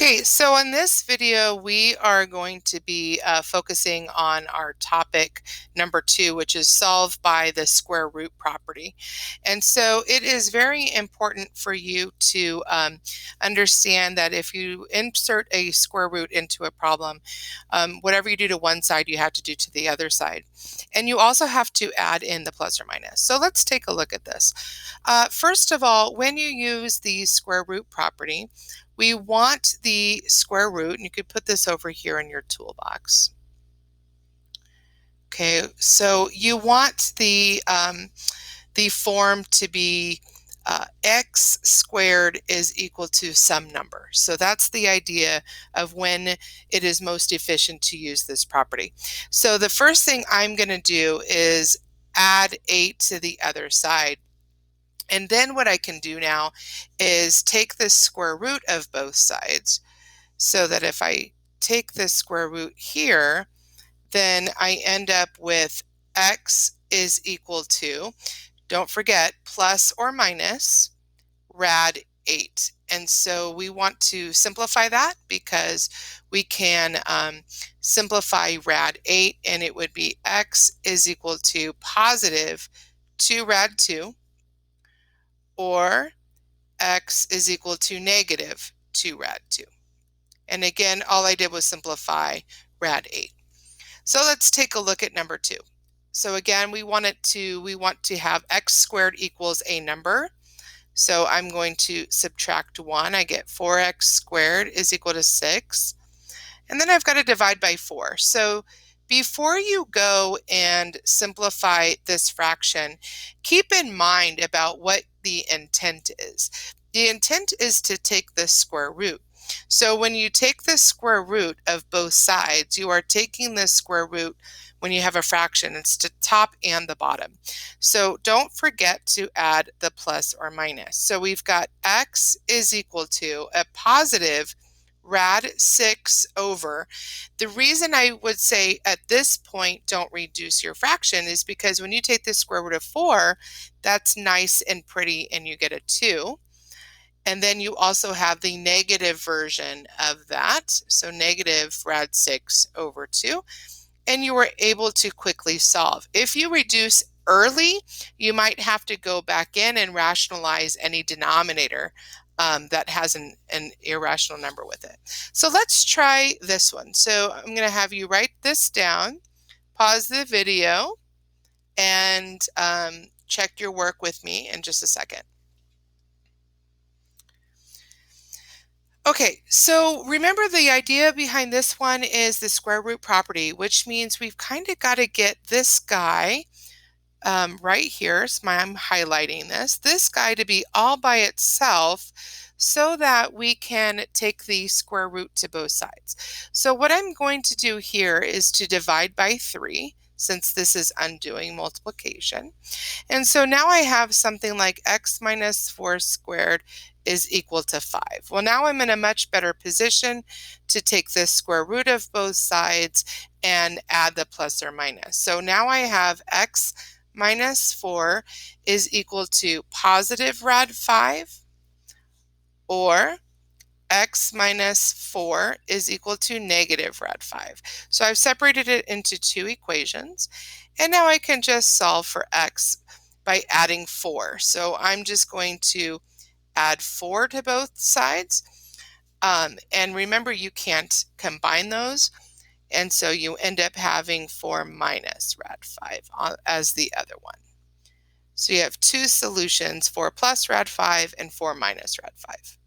Okay, so in this video, we are going to be focusing on our topic number 2, which is solve by the square root property. And so it is very important for you to understand that if you insert a square root into a problem, whatever you do to one side, you have to do to the other side. And you also have to add in the plus or minus. So let's take a look at this. First of all, when you use the square root property, we want the square root, and you could put this over here in your toolbox. Okay, so you want the form to be x squared is equal to some number. So that's the idea of when it is most efficient to use this property. So the first thing I'm going to do is add 8 to the other side. And then what I can do now is take the square root of both sides, so that if I take the square root here, then I end up with x is equal to, don't forget, plus or minus rad 8. And so we want to simplify that because we can simplify rad 8, and it would be x is equal to positive 2 rad 2, or x is equal to negative 2 rad 2. And again, all I did was simplify rad 8. So let's take a look at number 2. So again, we want to have x squared equals a number. So I'm going to subtract 1. I get 4x squared is equal to 6. And then I've got to divide by 4. So before you go and simplify this fraction, keep in mind about what the intent is. The intent is to take the square root. So when you take the square root of both sides, you are taking the square root when you have a fraction. It's the top and the bottom. So don't forget to add the plus or minus. So we've got x is equal to a positive rad 6 over. The reason I would say at this point don't reduce your fraction is because when you take the square root of 4, that's nice and pretty and you get a 2. And then you also have the negative version of that, so negative rad 6 over 2, and you were able to quickly solve. If you reduce early, you might have to go back in and rationalize any denominator that has an irrational number with it. So let's try this one. So I'm going to have you write this down, pause the video, and check your work with me in just a second. Okay, so remember the idea behind this one is the square root property, which means we've kind of got to get this guy right here. So I'm highlighting this guy to be all by itself so that we can take the square root to both sides. So what I'm going to do here is to divide by 3, since this is undoing multiplication. And so now I have something like x minus 4 squared is equal to 5. Well, now I'm in a much better position to take the square root of both sides and add the plus or minus. So now I have x minus 4 is equal to positive rad 5, or x minus 4 is equal to negative rad 5. So I've separated it into 2 equations, and now I can just solve for x by adding 4. So I'm just going to add 4 to both sides, and remember, you can't combine those, and so you end up having 4 minus rad 5 as the other one. So you have 2 solutions, 4 plus rad 5 and 4 minus rad 5.